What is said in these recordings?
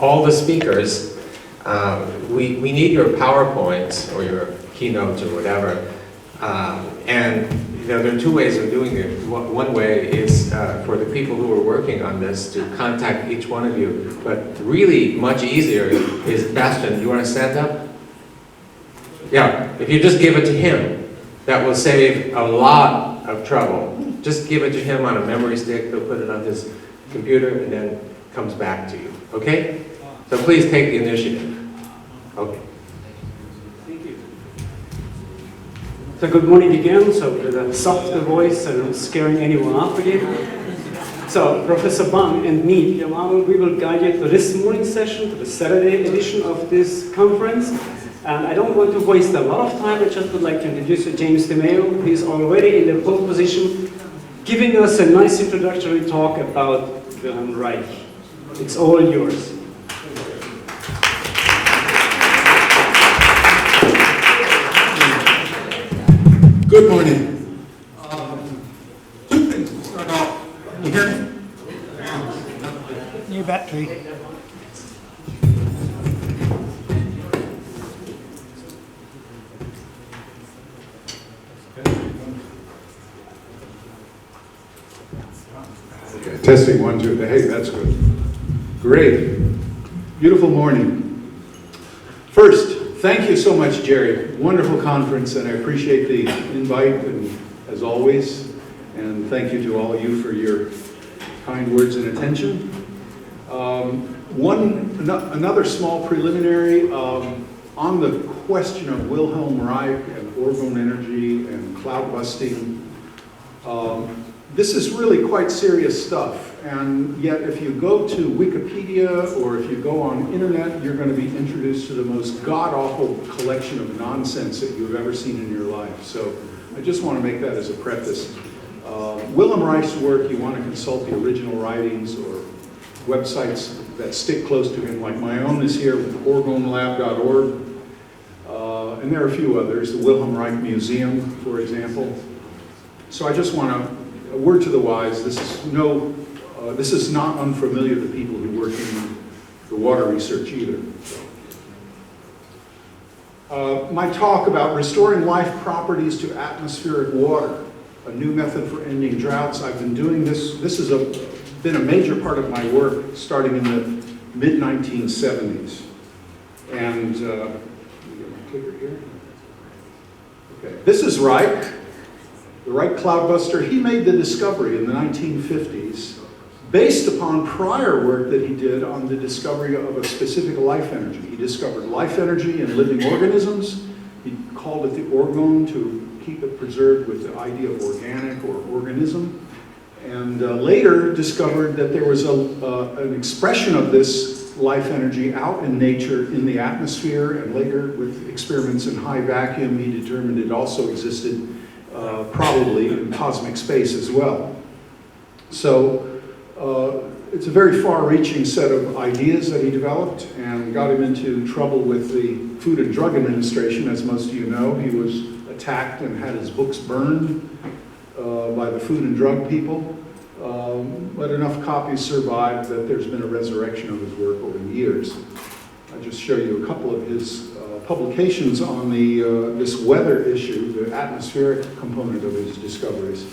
all the speakers, we need your PowerPoints or your keynotes or whatever. And there are two ways of doing it. One way is for the people who are working on this to contact each one of you. But really much easier is, Bastian, you want to stand up? Yeah, if you just give it to him, that will save a lot of trouble. Just give it to him on a memory stick, he'll put it on his computer, and then comes back to you, okay? So please take the initiative. Okay. Thank you. So good morning again, so with a softer voice and scaring anyone off again. So Professor Bang and me, we will guide you to this morning's session, to the Saturday edition of this conference. And I don't want to waste a lot of time, I just would like to introduce you James DeMeo. He's already in the pole position, giving us a nice introductory talk about Wilhelm Reich. It's all yours. Good morning. Two things to start off. Can you hear me? New battery. Okay, testing 1, 2. Hey, that's good. Great. Beautiful morning. First, thank you so much, Jerry. Wonderful conference, and I appreciate the invite, and as always. And thank you to all of you for your kind words and attention. Another small preliminary on the question of Wilhelm Reich and Orgone energy and cloud busting. This is really quite serious stuff, and yet if you go to Wikipedia or if you go on internet, you're going to be introduced to the most god-awful collection of nonsense that you've ever seen in your life. So I just want to make that as a preface. Wilhelm Reich's work, you want to consult the original writings or websites that stick close to him, like my own is here, orgonelab.org, and there are a few others, the Wilhelm Reich Museum, for example. So I just want to, a word to the wise, this is not unfamiliar to people who work in the water research either. My talk about restoring life properties to atmospheric water, a new method for ending droughts. I've been doing this. This has been a major part of my work starting in the mid-1970s. And let me get my clicker here. Okay, this is Reich. The Reich cloudbuster. He made the discovery in the 1950s based upon prior work that he did on the discovery of a specific life energy. He discovered life energy in living organisms. He called it the Orgone to keep it preserved with the idea of organic or organism. And later discovered that there was an expression of this life energy out in nature in the atmosphere, and later with experiments in high vacuum, he determined it also existed probably in cosmic space as well. So it's a very far-reaching set of ideas that he developed and got him into trouble with the Food and Drug Administration, as most of you know. He was attacked and had his books burned by the food and drug people, but enough copies survived that there's been a resurrection of his work over the years. I'll just show you a couple of his publications on this weather issue, the atmospheric component of his discoveries.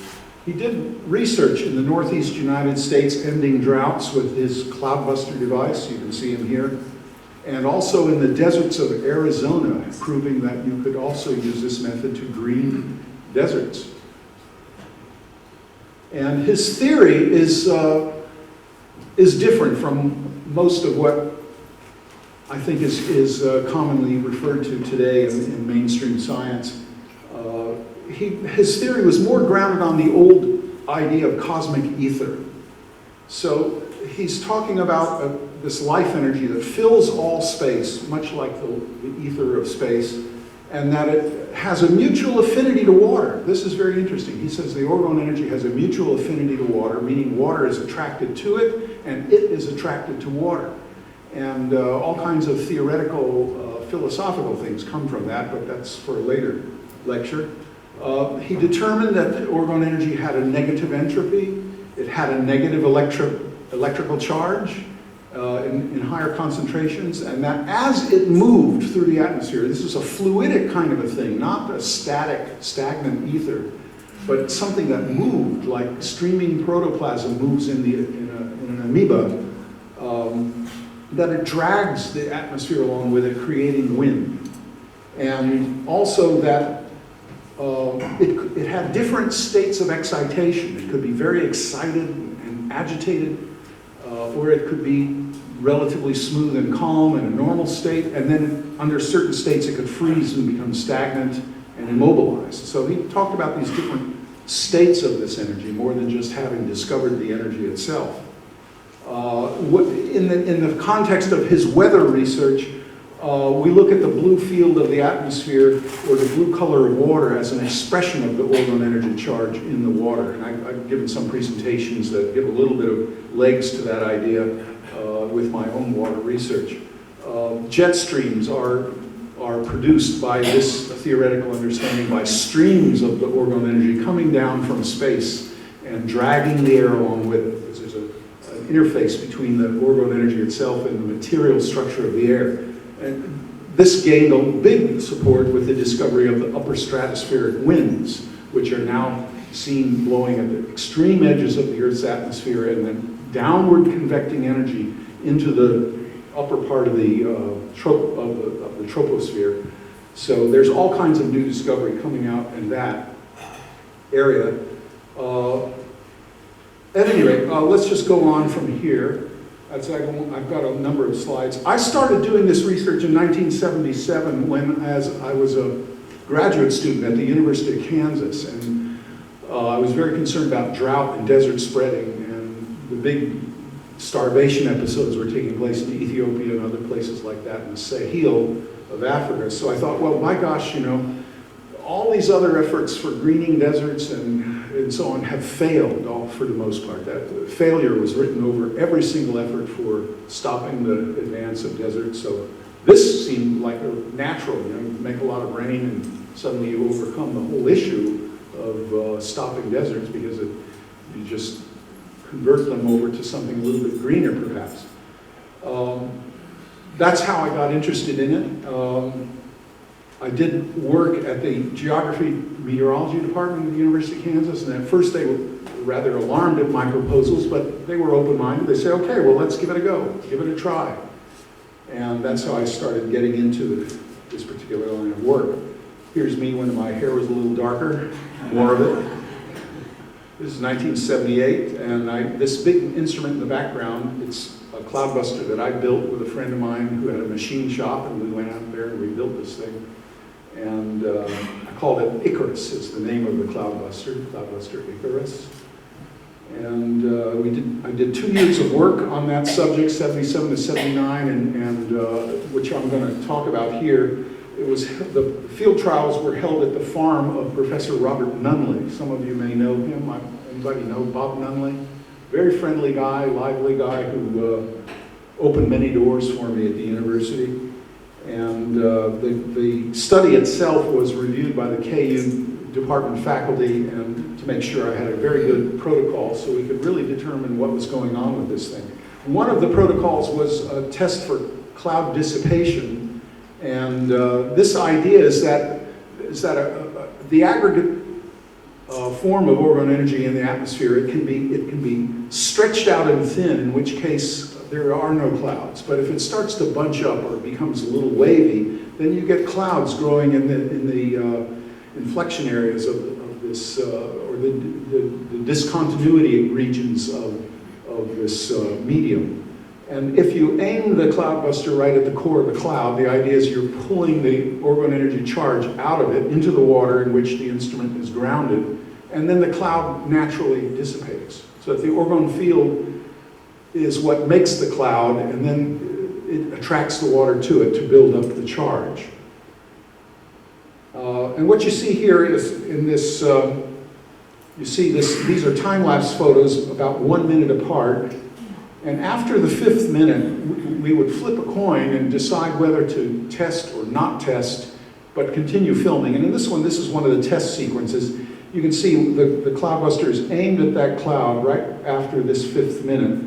He did research in the Northeast United States ending droughts with his cloudbuster device. You can see him here. And also in the deserts of Arizona, proving that you could also use this method to green deserts. And his theory is different from most of what I think is commonly referred to today in mainstream science. His theory was more grounded on the old idea of cosmic ether. So he's talking about this life energy that fills all space, much like the ether of space, and that it has a mutual affinity to water. This is very interesting. He says the Orgone energy has a mutual affinity to water, meaning water is attracted to it, and it is attracted to water. And all kinds of theoretical, philosophical things come from that, but that's for a later lecture. He determined that the Orgone energy had a negative entropy, it had a negative electrical charge, in higher concentrations, and that as it moved through the atmosphere, this is a fluidic kind of a thing, not a static, stagnant ether, but something that moved, like streaming protoplasm moves in an amoeba, that it drags the atmosphere along with it, creating wind. And also that it had different states of excitation. It could be very excited and agitated, or it could be relatively smooth and calm in a normal state, and then under certain states it could freeze and become stagnant and immobilized. So he talked about these different states of this energy, more than just having discovered the energy itself. In the context of his weather research, we look at the blue field of the atmosphere or the blue color of water as an expression of the Orgone energy charge in the water. And I've given some presentations that give a little bit of legs to that idea with my own water research. Jet streams are produced by this theoretical understanding by streams of the Orgone energy coming down from space and dragging the air along with it. There's an interface between the Orgone energy itself and the material structure of the air. And this gained a big support with the discovery of the upper stratospheric winds, which are now seen blowing at the extreme edges of the Earth's atmosphere and then downward convecting energy into the upper part of the troposphere. So there's all kinds of new discovery coming out in that area. At any rate, let's just go on from here. I've got a number of slides. I started doing this research in 1977 as I was a graduate student at the University of Kansas, and I was very concerned about drought and desert spreading, and the big starvation episodes were taking place in Ethiopia and other places like that in the Sahel of Africa. So I thought, well, my gosh, you know, all these other efforts for greening deserts and so on have failed, all for the most part. That failure was written over every single effort for stopping the advance of deserts. So this seemed like a natural, you know, you make a lot of rain and suddenly you overcome the whole issue of stopping deserts because you just convert them over to something a little bit greener, perhaps. That's how I got interested in it. I did work at the Geography Meteorology Department at the University of Kansas, and at first they were rather alarmed at my proposals, but they were open-minded. They said, okay, well, let's give it a go, give it a try. And that's how I started getting into this particular line of work. Here's me when my hair was a little darker, more of it. This is 1978, and this big instrument in the background, it's a cloudbuster that I built with a friend of mine who had a machine shop, and we went out there and we built this thing. And I called it Icarus, is the name of the cloudbuster Icarus. And I did 2 years of work on that subject, 77 to 79, and which I'm going to talk about here. The field trials were held at the farm of Professor Robert Nunley. Some of you may know him. Anybody know Bob Nunley? Very friendly guy, lively guy who opened many doors for me at the university. And the study itself was reviewed by the KU department faculty and to make sure I had a very good protocol so we could really determine what was going on with this thing. One of the protocols was a test for cloud dissipation, and this idea is that the aggregate form of Orgone energy in the atmosphere, it can be stretched out and thin, in which case there are no clouds. But if it starts to bunch up or becomes a little wavy, then you get clouds growing in the inflection areas of this, or the discontinuity regions of this medium. And if you aim the cloudbuster right at the core of the cloud, the idea is you're pulling the Orgone energy charge out of it into the water in which the instrument is grounded, and then the cloud naturally dissipates. So that the Orgone field is what makes the cloud, and then it attracts the water to it to build up the charge. And what you see here is in this, you see these are time-lapse photos about 1 minute apart. And after the 5th minute, we would flip a coin and decide whether to test or not test, but continue filming. And in this one, this is one of the test sequences. You can see the cloudbuster is aimed at that cloud right after this 5th minute.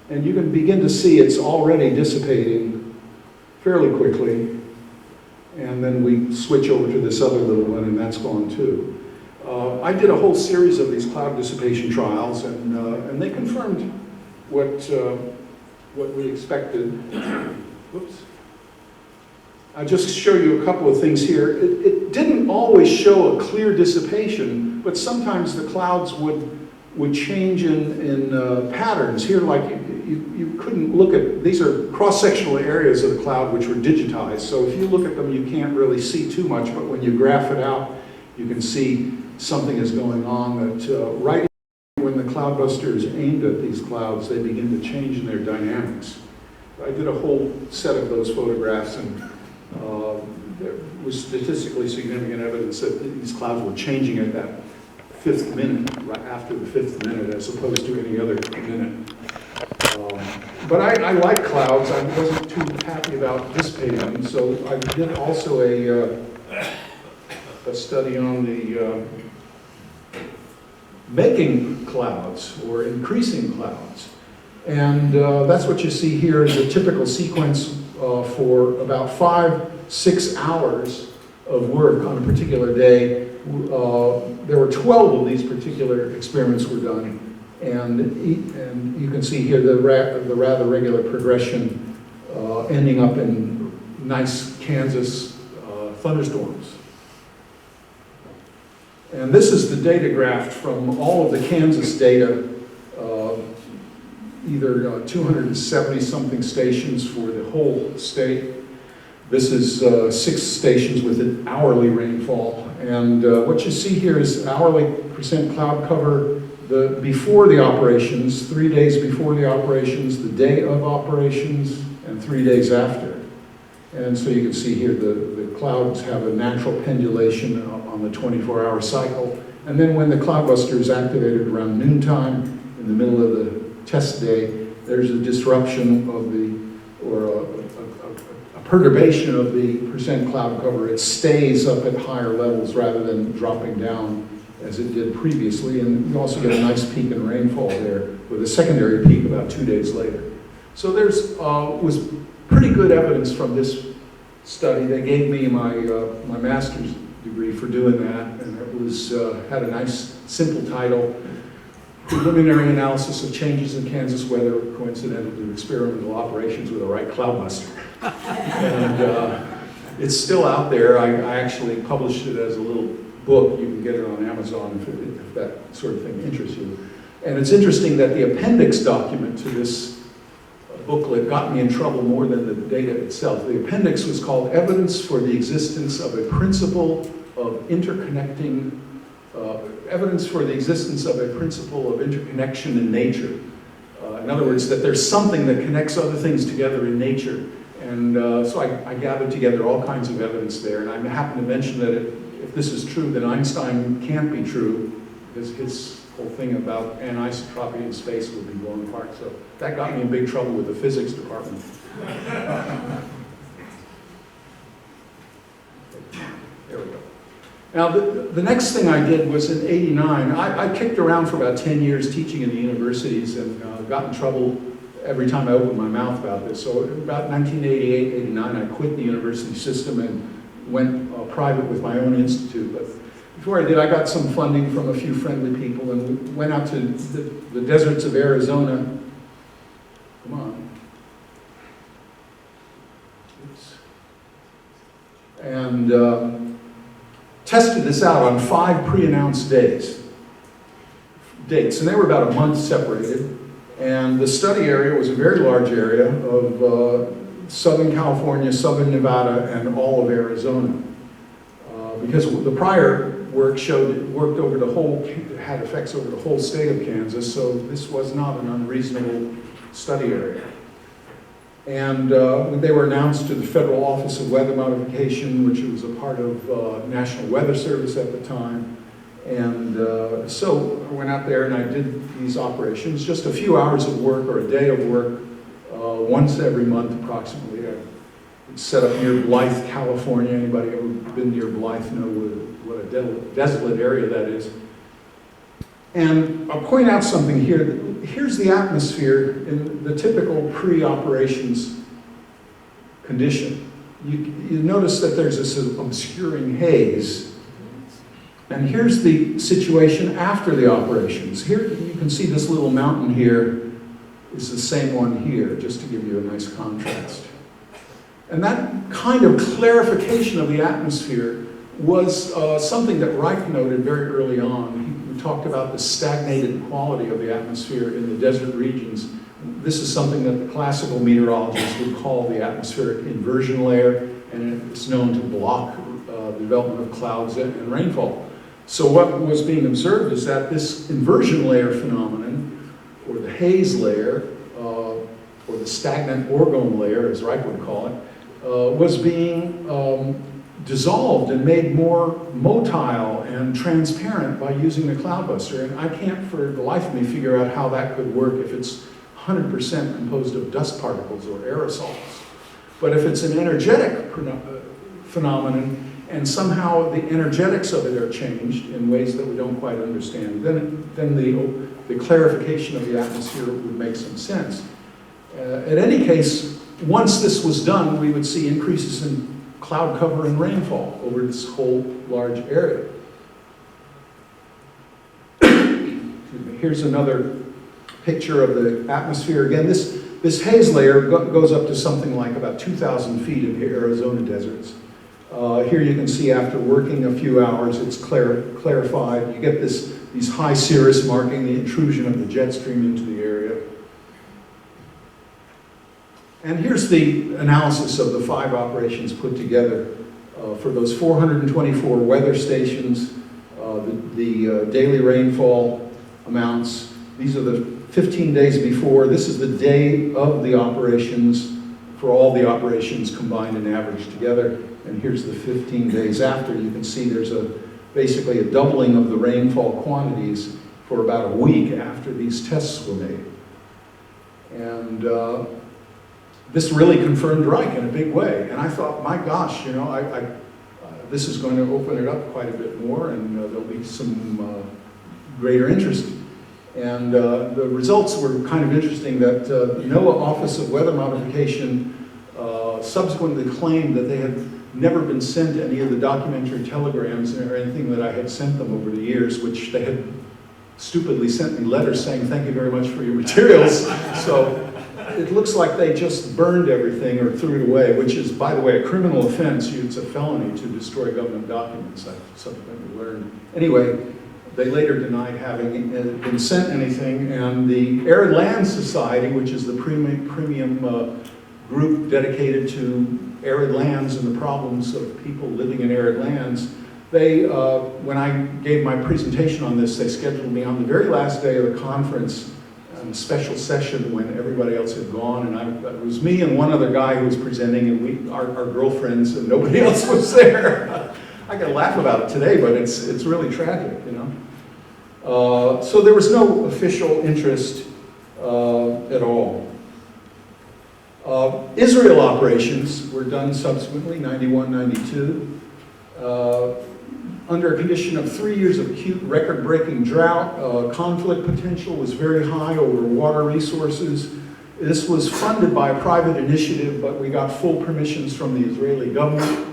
And you can begin to see it's already dissipating fairly quickly. And then we switch over to this other little one, and that's gone too. I did a whole series of these cloud dissipation trials, and they confirmed what we expected. Whoops. I'll just show you a couple of things here. It didn't always show a clear dissipation, but sometimes the clouds would change in patterns. Here, like you couldn't look at, these are cross-sectional areas of the cloud which were digitized, so if you look at them you can't really see too much, but when you graph it out you can see something is going on that right when the cloudbuster is aimed at these clouds, they begin to change in their dynamics. I did a whole set of those photographs, and there was statistically significant evidence that these clouds were changing at that 5th minute, right after the 5th minute, as opposed to any other minute. But I like clouds. I wasn't too happy about dissipating them, so I did also a study on the making clouds or increasing clouds. And that's what you see here is a typical sequence for about 5-6 hours of work on a particular day. There were 12 of these particular experiments were done, and you can see here the rather regular progression ending up in nice Kansas thunderstorms. And this is the data graph from all of the Kansas data, either 270-something stations for the whole state. This is 6 stations with an hourly rainfall. And what you see here is hourly percent cloud cover before the operations, 3 days before the operations, the day of operations, and 3 days after. And so you can see here the clouds have a natural pendulation on the 24-hour cycle. And then when the cloudbuster is activated around noontime, in the middle of the test day, there's a disruption of or a perturbation of the percent cloud cover. It stays up at higher levels rather than dropping down as it did previously. And you also get a nice peak in rainfall there with a secondary peak about 2 days later. So there's was pretty good evidence from this study. They gave me my master's degree for doing that, and it was had a nice simple title, Preliminary Analysis of Changes in Kansas Weather Coincidental to Experimental Operations with a Reich Cloudbuster. And it's still out there. I actually published it as a little book. You can get it on Amazon if that sort of thing interests you. And it's interesting that the appendix document to this booklet got me in trouble more than the data itself. The appendix was called Evidence for the Existence of a Principle of Interconnecting, Evidence for the Existence of a Principle of Interconnection in Nature. In other words, that there's something that connects other things together in nature. And so I gathered together all kinds of evidence there, and I happen to mention that if this is true, then Einstein can't be true, because his whole thing about anisotropy in space would be blown apart. So that got me in big trouble with the physics department. There we go. Now, the next thing I did was in '89. I kicked around for about 10 years teaching in the universities and got in trouble every time I opened my mouth about this. So about 1988, '89, I quit the university system and went private with my own institute. But before I did, I got some funding from a few friendly people, and we went out to the deserts of Arizona. Come on. Oops. And tested this out on 5 pre-announced dates. And they were about a month separated. And the study area was a very large area of Southern California, Southern Nevada, and all of Arizona. Because the prior work showed it worked over the whole, had effects over the whole state of Kansas, so this was not an unreasonable study area. And they were announced to the Federal Office of Weather Modification, which was a part of National Weather Service at the time. And so I went out there and I did these operations, just a few hours of work or a day of work, once every month approximately. It's set up near Blythe, California. Anybody ever been near Blythe know what a desolate area that is. And I'll point out something here. Here's the atmosphere in the typical pre-operations condition. You notice that there's this obscuring haze. And here's the situation after the operations. Here you can see this little mountain here is the same one here, just to give you a nice contrast. And that kind of clarification of the atmosphere was something that Reich noted very early on. He talked about the stagnated quality of the atmosphere in the desert regions. This is something that the classical meteorologists would call the atmospheric inversion layer, and it's known to block the development of clouds and rainfall. So what was being observed is that this inversion layer phenomenon, or the haze layer, or the stagnant Orgone layer, as Reich would call it, was being dissolved and made more motile and transparent by using the cloudbuster. And I can't for the life of me figure out how that could work if it's 100% composed of dust particles or aerosols. But if it's an energetic phenomenon and somehow the energetics of it are changed in ways that we don't quite understand, then the clarification of the atmosphere would make some sense. In any case, once this was done, we would see increases in cloud cover and rainfall over this whole large area. Here's another picture of the atmosphere. Again, this haze layer goes up to something like about 2,000 feet in the Arizona deserts. Here you can see after working a few hours, it's clarified. You get these high cirrus marking the intrusion of the jet stream into the area. And here's the analysis of the 5 operations put together for those 424 weather stations, the daily rainfall amounts. These are the 15 days before. This is the day of the operations for all the operations combined and averaged together. And here's the 15 days after. You can see there's basically a doubling of the rainfall quantities for about a week after these tests were made. And this really confirmed Reich in a big way. And I thought, my gosh, you know, this is going to open it up quite a bit more, and there'll be some greater interest. And the results were kind of interesting that the NOAA Office of Weather Modification subsequently claimed that they had never been sent any of the documentary telegrams or anything that I had sent them over the years, which they had stupidly sent me letters saying, thank you very much for your materials. So it looks like they just burned everything or threw it away, which is, by the way, a criminal offense. It's a felony to destroy government documents, I've subsequently learned. Anyway, they later denied having been sent anything, and the Arid Land Society, which is the premium group dedicated to arid lands and the problems of people living in arid lands, they, when I gave my presentation on this, they scheduled me on the very last day of the conference, a special session when everybody else had gone, and it was me and one other guy who was presenting, and our girlfriends, and nobody else was there. I can laugh about it today, but it's really tragic, you know. So there was no official interest at all. Israel operations were done subsequently, 91, 92. Under a condition of 3 years of acute record-breaking drought, conflict potential was very high over water resources. This was funded by a private initiative, but we got full permissions from the Israeli government.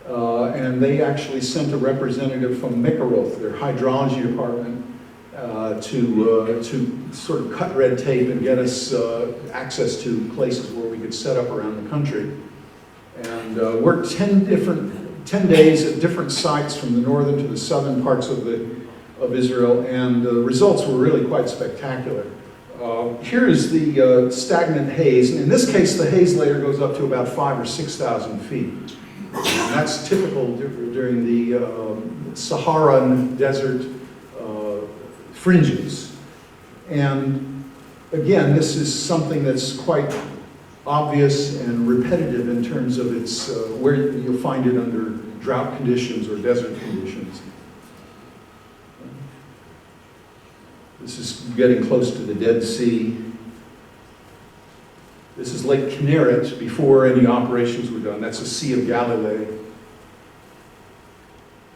And they actually sent a representative from Mikaroth, their hydrology department, to sort of cut red tape and get us access to places where we could set up around the country. And worked 10 days at different sites from the northern to the southern parts of Israel, and the results were really quite spectacular. Here is the stagnant haze. In this case, the haze layer goes up to about 5,000 or 6,000 feet. And that's typical during the Saharan desert fringes. And again, this is something that's quite obvious and repetitive in terms of its, where you'll find it under drought conditions or desert conditions. This is getting close to the Dead Sea. This is Lake Kinneret before any operations were done. That's the Sea of Galilee.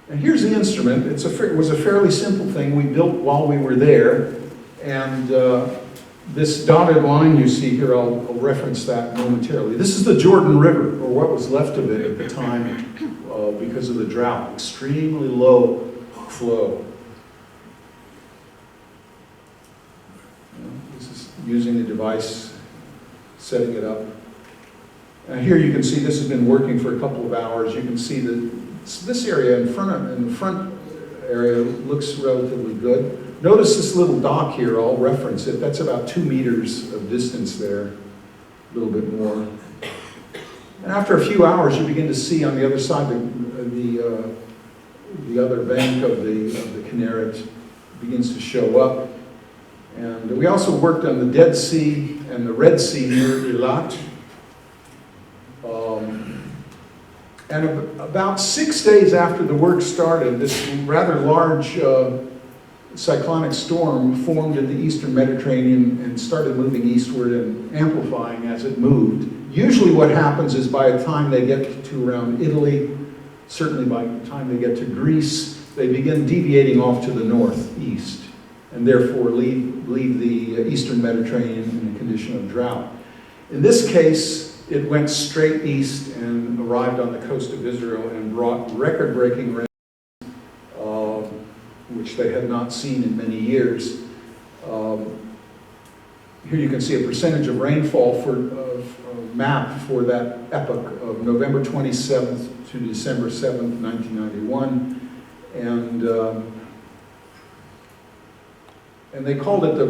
And here's the instrument. It was a fairly simple thing we built while we were there. And this dotted line you see here, I'll reference that momentarily. This is the Jordan River, or what was left of it at the time because of the drought. Extremely low flow. This is using the device, setting it up. And here you can see this has been working for a couple of hours. You can see that this area in the front area looks relatively good. Notice this little dock here, I'll reference it. That's about 2 meters of distance there, a little bit more. And after a few hours, you begin to see on the other side the other bank of the Kinneret begins to show up. And we also worked on the Dead Sea and the Red Sea near Eilat. And about 6 days after the work started, this rather large cyclonic storm formed in the eastern Mediterranean and started moving eastward and amplifying as it moved. Usually what happens is by the time they get to around Italy, certainly by the time they get to Greece, they begin deviating off to the northeast and therefore leave the eastern Mediterranean in a condition of drought. In this case, it went straight east and arrived on the coast of Israel and brought record-breaking rain, which they had not seen in many years. Here you can see a percentage of rainfall map for that epoch of November 27th to December 7th, 1991. And they called it the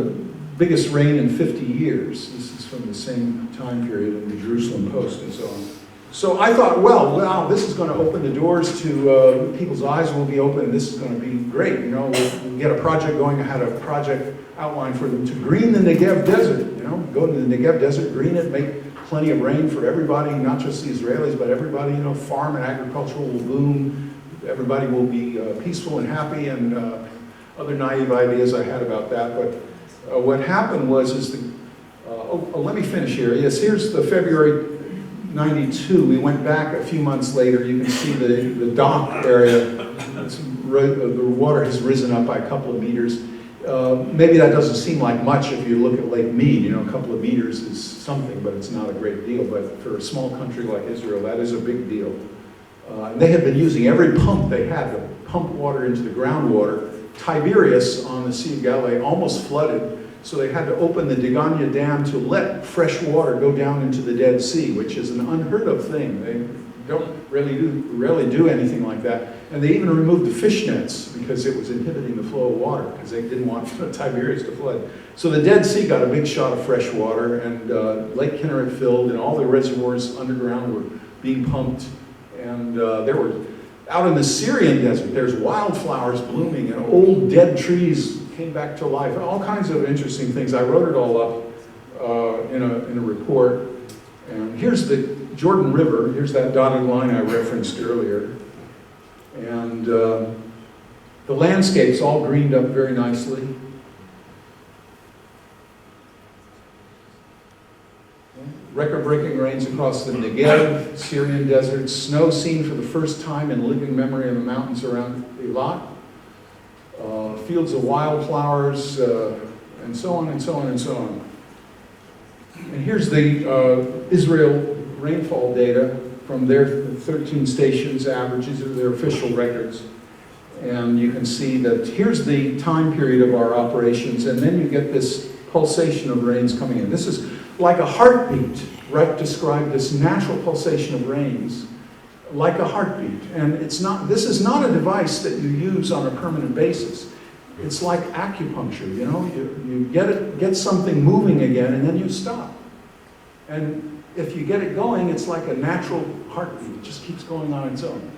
biggest rain in 50 years. This is from the same time period in the Jerusalem Post and so on. So I thought, well, this is going to open the doors to, people's eyes will be open, and this is going to be great. You know, we'll get a project going. I had a project outlined for them to green the Negev Desert. You know, go to the Negev Desert, green it, make plenty of rain for everybody, not just the Israelis, but everybody. You know, farm and agriculture will boom. Everybody will be peaceful and happy, and other naive ideas I had about that. But what happened was, let me finish here. Yes, here's the February 92. We went back a few months later. You can see the dock area. The water has risen up by a couple of meters. Maybe that doesn't seem like much if you look at Lake Mead. You know, a couple of meters is something, but it's not a great deal. But for a small country like Israel, that is a big deal. And they had been using every pump they had to pump water into the groundwater. Tiberias on the Sea of Galilee almost flooded, so they had to open the Degania Dam to let fresh water go down into the Dead Sea, which is an unheard of thing. They don't rarely do anything like that. And they even removed the fish nets because it was inhibiting the flow of water because they didn't want Tiberias to flood. So the Dead Sea got a big shot of fresh water, and Lake Kinneret filled, and all the reservoirs underground were being pumped. And there were, out in the Syrian desert, there's wildflowers blooming, and old dead trees came back to life. All kinds of interesting things. I wrote it all up in a report. And here's the Jordan River. Here's that dotted line I referenced earlier. And the landscape's all greened up very nicely. Record-breaking rains across the Negev, Syrian desert, snow seen for the first time in living memory in the mountains around Eilat, fields of wildflowers, and so on and so on and so on. And here's the Israel rainfall data from their 13 stations, averages of their official records. And you can see that here's the time period of our operations, and then you get this pulsation of rains coming in. This is like a heartbeat. Reich described this natural pulsation of rains like a heartbeat. And this is not a device that you use on a permanent basis. It's like acupuncture, you know, you get something moving again, and then you stop. And if you get it going, it's like a natural heartbeat. It just keeps going on its own.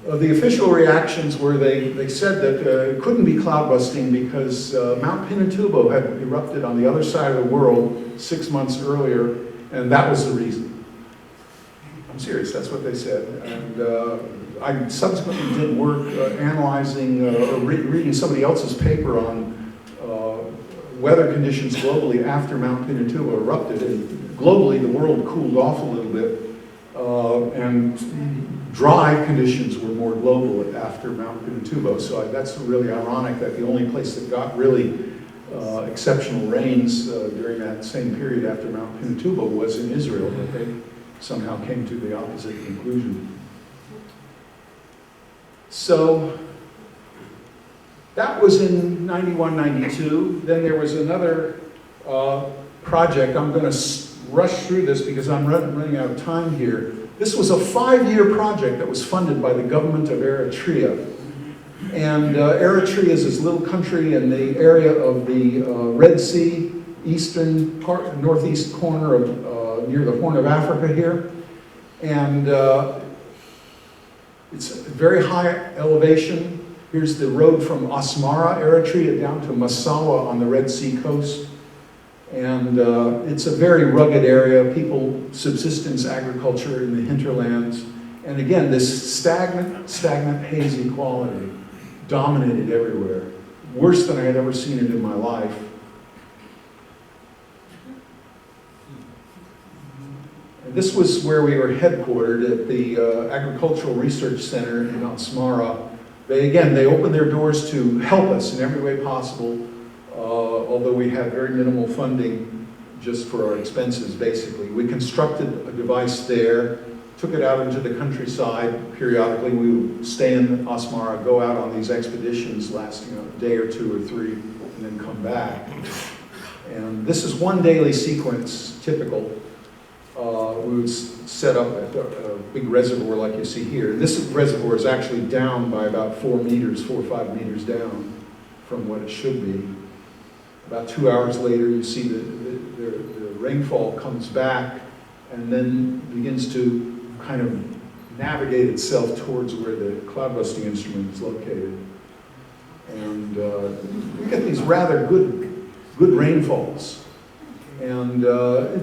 The official reactions were they said that it couldn't be cloud busting because Mount Pinatubo had erupted on the other side of the world 6 months earlier, and that was the reason. I'm serious, that's what they said. And I subsequently did work analyzing or reading somebody else's paper on weather conditions globally after Mount Pinatubo erupted, and globally the world cooled off a little bit, and dry conditions were more global after Mount Pinatubo. So that's really ironic that the only place that got really exceptional rains during that same period after Mount Pinatubo was in Israel, but they somehow came to the opposite conclusion. So that was in 91, 92. Then there was another project. I'm going to rush through this because I'm running out of time here. This was a 5-year project that was funded by the government of Eritrea. And Eritrea is this little country in the area of the Red Sea, northeast corner of near the Horn of Africa here. And it's very high elevation. Here's the road from Asmara, Eritrea, down to Massawa on the Red Sea coast. And it's a very rugged area, subsistence agriculture in the hinterlands. And again, this stagnant, hazy quality dominated everywhere. Worse than I had ever seen it in my life. And this was where we were headquartered at the Agricultural Research Center in Asmara. They opened their doors to help us in every way possible, although we had very minimal funding just for our expenses, basically. We constructed a device there, took it out into the countryside. Periodically, we would stay in Asmara, go out on these expeditions lasting a day or 2 or 3, and then come back. And this is one daily sequence, typical. We would set up a big reservoir like you see here. This reservoir is actually down by about 4 or 5 meters down from what it should be. About 2 hours later, you see the rainfall comes back and then begins to kind of navigate itself towards where the cloud busting instrument is located. And you get these rather good rainfalls. And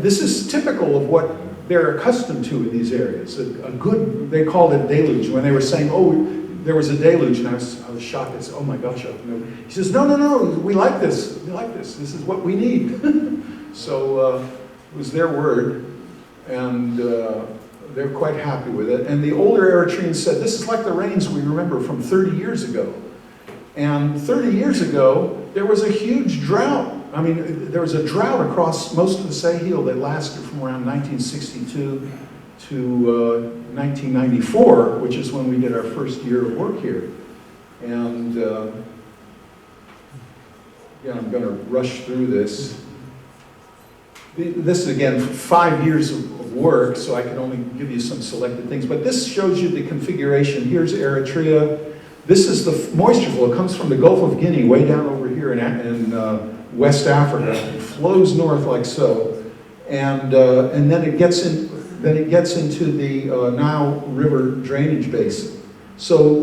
this is typical of what they're accustomed to in these areas. They called it deluge. When they were saying, oh, there was a deluge, and I was shocked. I said, oh my gosh. He says, no, we like this. We like this. This is what we need. So it was their word, and they're quite happy with it. And the older Eritreans said, this is like the rains we remember from 30 years ago. And 30 years ago, there was a huge drought. I mean, there was a drought across most of the Sahel that lasted from around 1962 to 1994, which is when we did our first year of work here. And again, I'm going to rush through this. This is, again, 5 years of work, so I can only give you some selected things. But this shows you the configuration. Here's Eritrea. This is the moisture flow. It comes from the Gulf of Guinea, way down over here in West Africa. It flows north like so, and then it gets into the Nile River drainage basin. So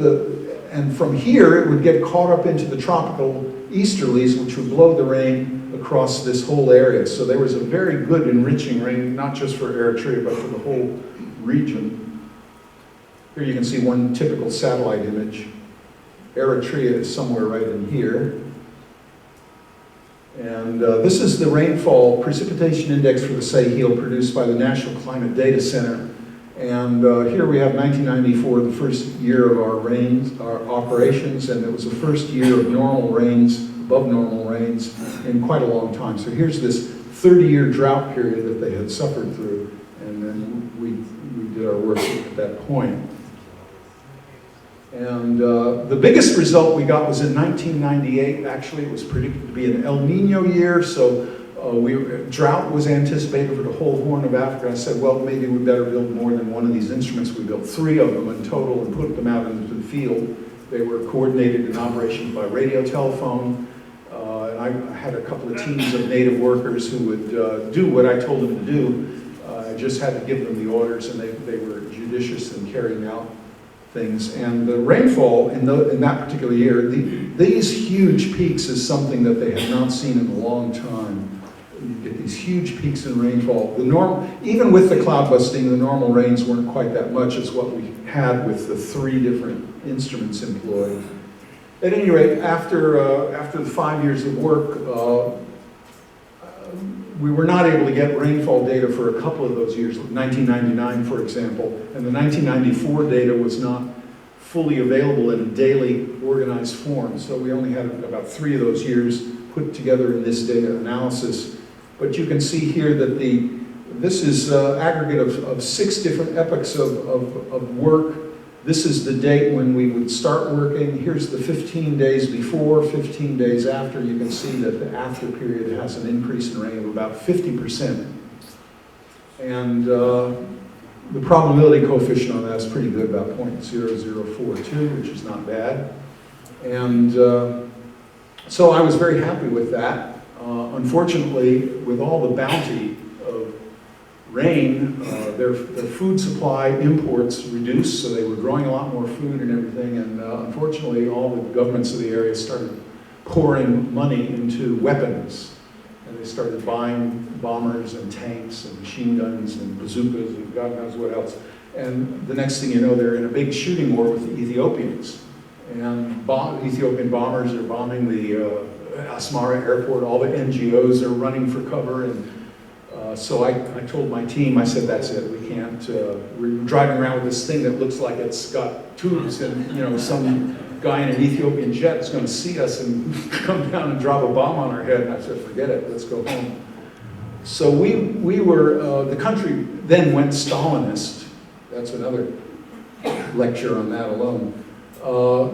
and from here it would get caught up into the tropical easterlies, which would blow the rain across this whole area. So there was a very good enriching rain, not just for Eritrea, but for the whole region. Here you can see one typical satellite image. Eritrea is somewhere right in here. And this is the rainfall precipitation index for the Sahel produced by the National Climate Data Center. And here we have 1994, the first year of our operations, and it was the first year of normal rains, above normal rains, in quite a long time. So here's this 30-year drought period that they had suffered through, and then we did our work at that point. And the biggest result we got was in 1998. Actually, it was predicted to be an El Nino year, so drought was anticipated for the whole Horn of Africa. I said, well, maybe we better build more than one of these instruments. We built 3 of them in total and put them out into the field. They were coordinated in operation by radio telephone. And I had a couple of teams of native workers who would do what I told them to do. I just had to give them the orders, and they were judicious in carrying out things. And the rainfall in that particular year, these huge peaks is something that they had not seen in a long time. You get these huge peaks in rainfall. Even with the cloud busting, the normal rains weren't quite that much as what we had with the 3 different instruments employed. At any rate, after the 5 years of work, we were not able to get rainfall data for a couple of those years, 1999, for example, and the 1994 data was not fully available in a daily organized form. So we only had about 3 of those years put together in this data analysis. But you can see here that this is aggregate of 6 different epochs of work. This is the date when we would start working. Here's the 15 days before, 15 days after. You can see that the after period has an increase in rain of about 50%. And the probability coefficient on that is pretty good, about 0.0042, which is not bad. And so I was very happy with that. Unfortunately, with all the bounty of rain, their food supply imports reduced, so they were growing a lot more food and everything, and unfortunately all the governments of the area started pouring money into weapons. And they started buying bombers and tanks and machine guns and bazookas and God knows what else. And the next thing you know, they're in a big shooting war with the Ethiopians. And Ethiopian bombers are bombing the Asmara airport. All the NGOs are running for cover. And so I told my team, I said, that's it, we can't, we're driving around with this thing that looks like it's got tubes, and you know, some guy in an Ethiopian jet is going to see us and come down and drop a bomb on our head. And I said, forget it, let's go home. So we were, the country then went Stalinist. That's another lecture on that alone.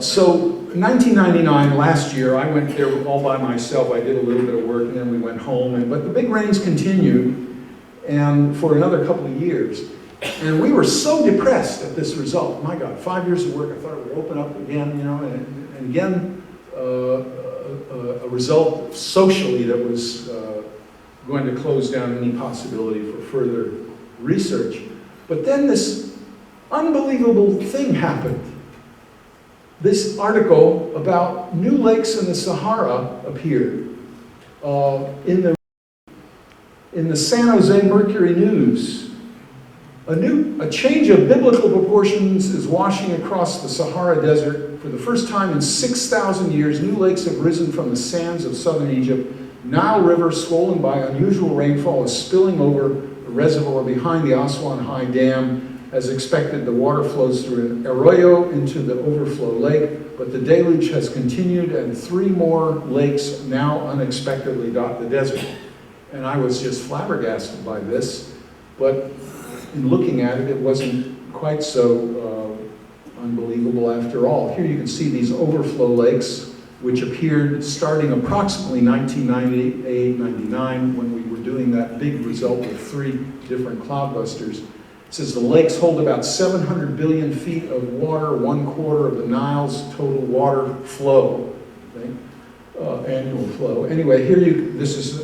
So 1999, last year, I went there all by myself. I did a little bit of work and then we went home. But the big rains continued and for another couple of years. And we were so depressed at this result. My God, 5 years of work, I thought it would open up again, you know, and again, a result socially that was going to close down any possibility for further research. But then this unbelievable thing happened. This article about new lakes in the Sahara appeared in the San Jose Mercury News. A change of biblical proportions is washing across the Sahara Desert. For the first time in 6,000 years, new lakes have risen from the sands of southern Egypt. Nile River, swollen by unusual rainfall, is spilling over the reservoir behind the Aswan High Dam. As expected, the water flows through an arroyo into the overflow lake, but the deluge has continued and 3 more lakes now unexpectedly dot the desert. And I was just flabbergasted by this, but in looking at it, it wasn't quite so unbelievable after all. Here you can see these overflow lakes, which appeared starting approximately 1998-99 when we were doing that big result with 3 different cloudbusters. It says the lakes hold about 700 billion feet of water, 1/4 of the Nile's total water flow, okay? Annual flow. Anyway, here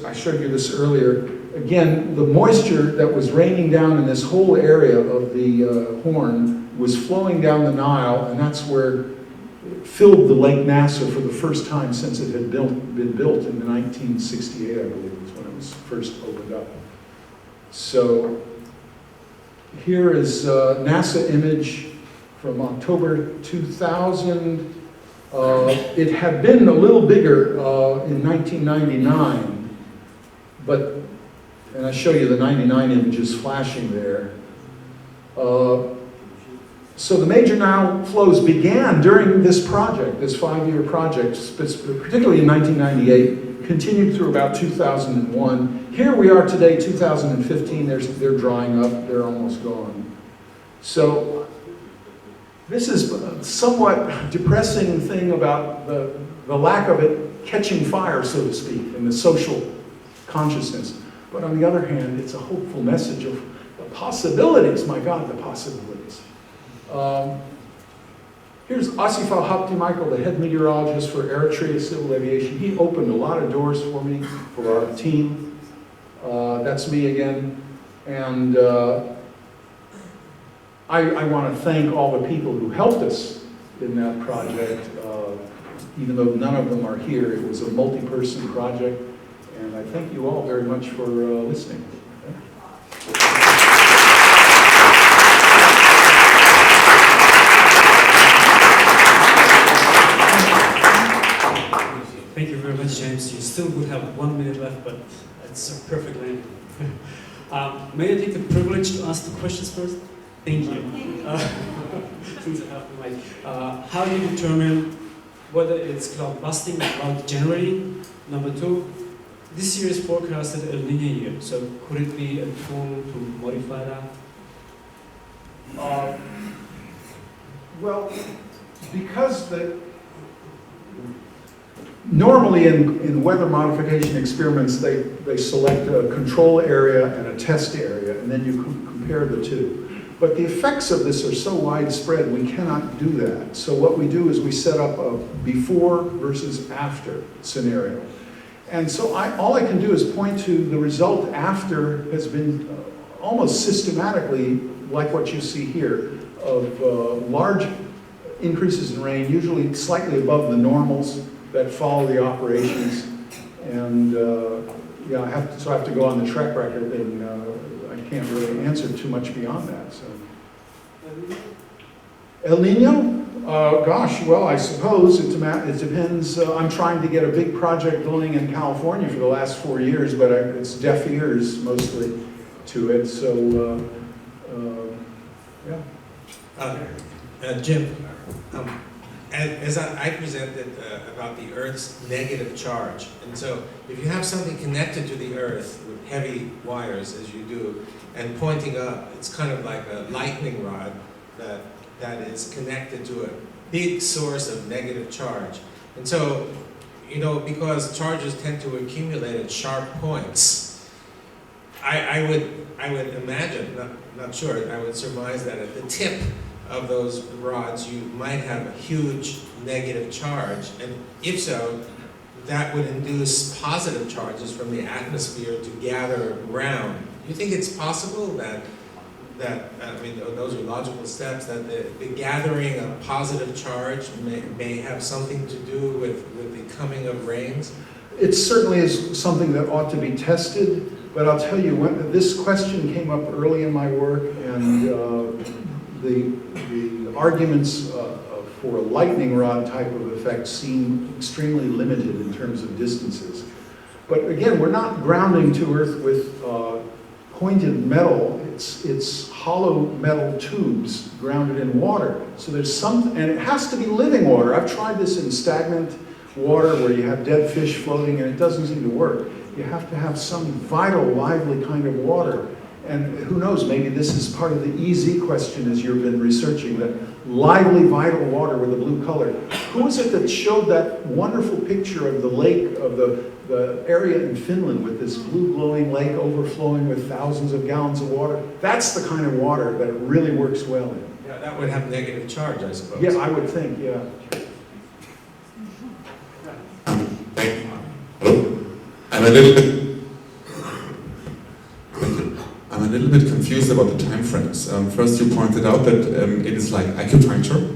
I showed you this earlier. Again, the moisture that was raining down in this whole area of the Horn was flowing down the Nile, and that's where it filled the Lake Nasser for the first time since it had been built in 1968, I believe, was when it was first opened up. So here is a NASA image from October 2000. It had been a little bigger in 1999, and I show you the 99 images flashing there. So the major Nile flows began during this project, this 5-year project, particularly in 1998, continued through about 2001. Here we are today, 2015, they're drying up, they're almost gone. So this is a somewhat depressing thing about the lack of it catching fire, so to speak, in the social consciousness. But on the other hand, it's a hopeful message of the possibilities. My God, the possibilities. Here's Asif Al-Habti Michael, the head meteorologist for Eritrea Civil Aviation. He opened a lot of doors for me, for our team. That's me again. And I want to thank all the people who helped us in that project. Even though none of them are here, it was a multi-person project. And I thank you all very much for listening. Thank you very much, James. You still would have 1 minute left, but it's a perfect length. May I take the privilege to ask the questions first? Thank you. Since I have the mic. How do you determine whether it's cloud busting or cloud generating? Number two, this year is forecasted El Niño year, so could it be a tool to modify that? Well, because normally in weather modification experiments, they select a control area and a test area, and then you compare the two. But the effects of this are so widespread, we cannot do that. So what we do is we set up a before versus after scenario. And so all I can do is point to the result after has been almost systematically like what you see here, of large increases in rain, usually slightly above the normals that follow the operations. And yeah, I have to go on the track record, and I can't really answer too much beyond that. So, El Nino? Gosh, well, I suppose it depends. I'm trying to get a big project going in California for the last 4 years, but it's deaf ears mostly to it. So, yeah. Jim, as I presented about the Earth's negative charge, and so if you have something connected to the Earth with heavy wires, as you do, and pointing up, it's kind of like a lightning rod that is connected to a big source of negative charge. And so, you know, because charges tend to accumulate at sharp points, I would imagine, not sure, I would surmise that at the tip of those rods you might have a huge negative charge, and if so, that would induce positive charges from the atmosphere to gather around. Do you think it's possible that I mean, those are logical steps, that the gathering of positive charge may have something to do with the coming of rains? It certainly is something that ought to be tested, but I'll tell you, when this question came up early in my work, and the arguments for a lightning rod type of effect seem extremely limited in terms of distances. But again, we're not grounding to Earth with pointed metal. It's hollow metal tubes grounded in water. So there's and it has to be living water. I've tried this in stagnant water where you have dead fish floating, and it doesn't seem to work. You have to have some vital, lively kind of water. And who knows, maybe this is part of the EZ question as you've been researching, that lively, vital water with a blue color. Who was it that showed that wonderful picture of the lake, of the area in Finland with this blue glowing lake overflowing with thousands of gallons of water? That's the kind of water that it really works well in. Yeah, that would have negative charge, I suppose. Yeah, I would think, yeah. Hello? I'm a little bit confused about the time frames. First, you pointed out that it is like acupuncture,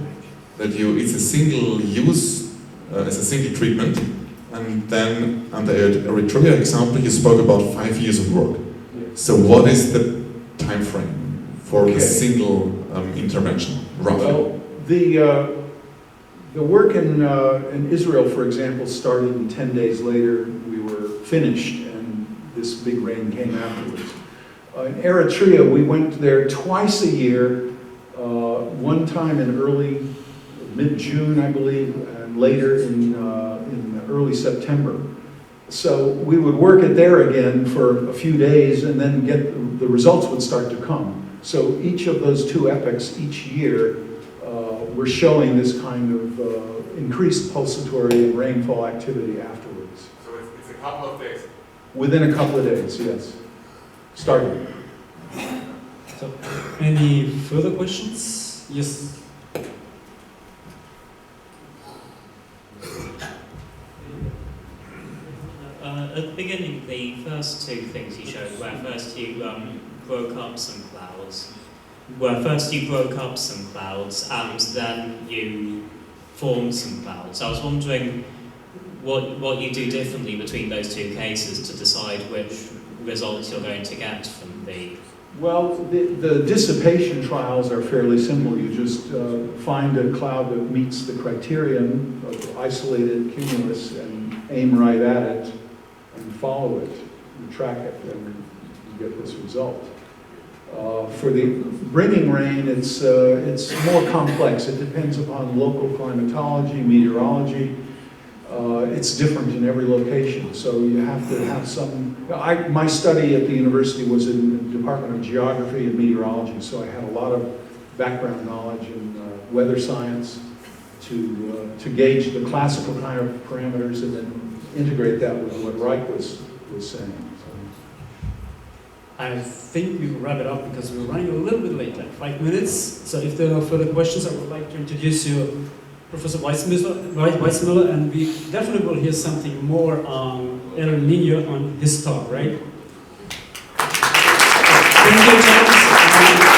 that it's a single use, as a single treatment, and then on the Eritrea example, you spoke about 5 years of work. So what is the time frame for a single intervention, roughly? Well, the work in Israel, for example, started, and 10 days later we were finished, and this big rain came afterwards. In Eritrea, we went there twice a year, one time in mid-June, I believe, and later in early September. So we would work it there again for a few days, and then the results would start to come. So each of those two epochs each year were showing this kind of increased pulsatory and rainfall activity afterwards. So it's a couple of days? Within a couple of days, yes. Starting. So, any further questions? Yes. At the beginning, the first two things you showed, where first you broke up some clouds, and then you formed some clouds. I was wondering what you do differently between those two cases to decide which results you're going to get from the... Well, the dissipation trials are fairly simple. You just find a cloud that meets the criterion of isolated cumulus and aim right at it. follow it, you track it, and you get this result. For the bringing rain, it's more complex. It depends upon local climatology, meteorology. It's different in every location, so you have to have some. My study at the university was in the Department of Geography and Meteorology, so I had a lot of background knowledge in weather science to gauge the classical kind of parameters and then integrate that with what Reich was saying. I think we will wrap it up because we're running a little bit late, like 5 minutes. So if there are no further questions, I would like to introduce you Professor Weissmuller, and we definitely will hear something more on El Nino on his talk, right? Thank you, James.